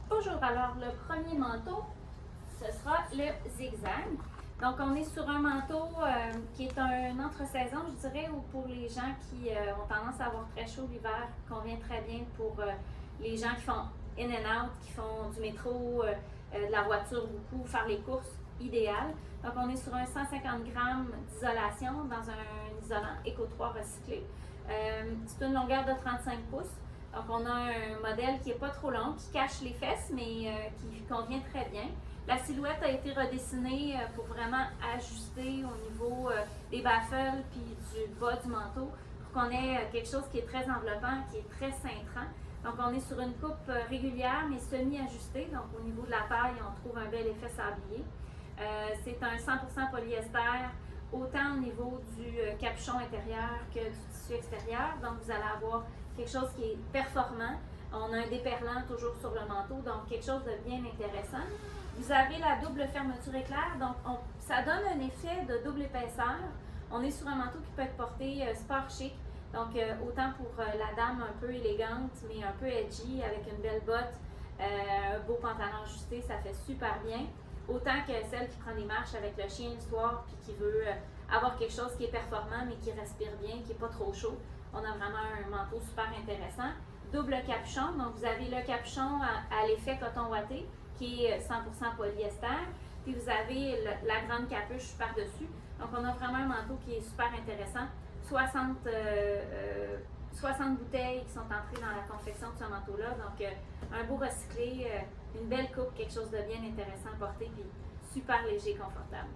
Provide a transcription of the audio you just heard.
Bonjour, alors le premier manteau, ce sera le zigzag. Donc on est sur un manteau qui est un entre-saison, je dirais, ou pour les gens qui ont tendance à avoir très chaud l'hiver, convient très bien pour les gens qui font in and out, qui font du métro, de la voiture beaucoup, faire les courses, idéal. Donc on est sur un 150 grammes d'isolation dans un isolant Eco 3 recyclé. C'est une longueur de 35 pouces. Donc, on a un modèle qui n'est pas trop long, qui cache les fesses, mais qui convient très bien. La silhouette a été redessinée pour vraiment ajuster au niveau des baffles puis du bas du manteau pour qu'on ait quelque chose qui est très enveloppant, qui est très cintrant. Donc, on est sur une coupe régulière, mais semi-ajustée. Donc, au niveau de la taille, on trouve un bel effet sablier. C'est un 100% polyester, autant au niveau du capuchon intérieur que du tissu extérieur. Donc, vous allez avoir quelque chose qui est performant. On a un déperlant toujours sur le manteau, donc quelque chose de bien intéressant. Vous avez la double fermeture éclair, donc ça donne un effet de double épaisseur. On est sur un manteau qui peut être porté sport chic, donc autant pour la dame un peu élégante, mais un peu edgy, avec une belle botte, un beau pantalon ajusté, ça fait super bien. Autant que celle qui prend des marches avec le chien le soir, puis qui veut avoir quelque chose qui est performant, mais qui respire bien, qui n'est pas trop chaud. On a vraiment un manteau super intéressant. Double capuchon, donc vous avez le capuchon à l'effet coton ouaté, qui est 100% polyester. Puis vous avez la grande capuche par-dessus. Donc on a vraiment un manteau qui est super intéressant. 60 bouteilles qui sont entrées dans la confection de ce manteau-là. Donc un beau recyclé, une belle coupe, quelque chose de bien intéressant à porter, puis super léger, confortable.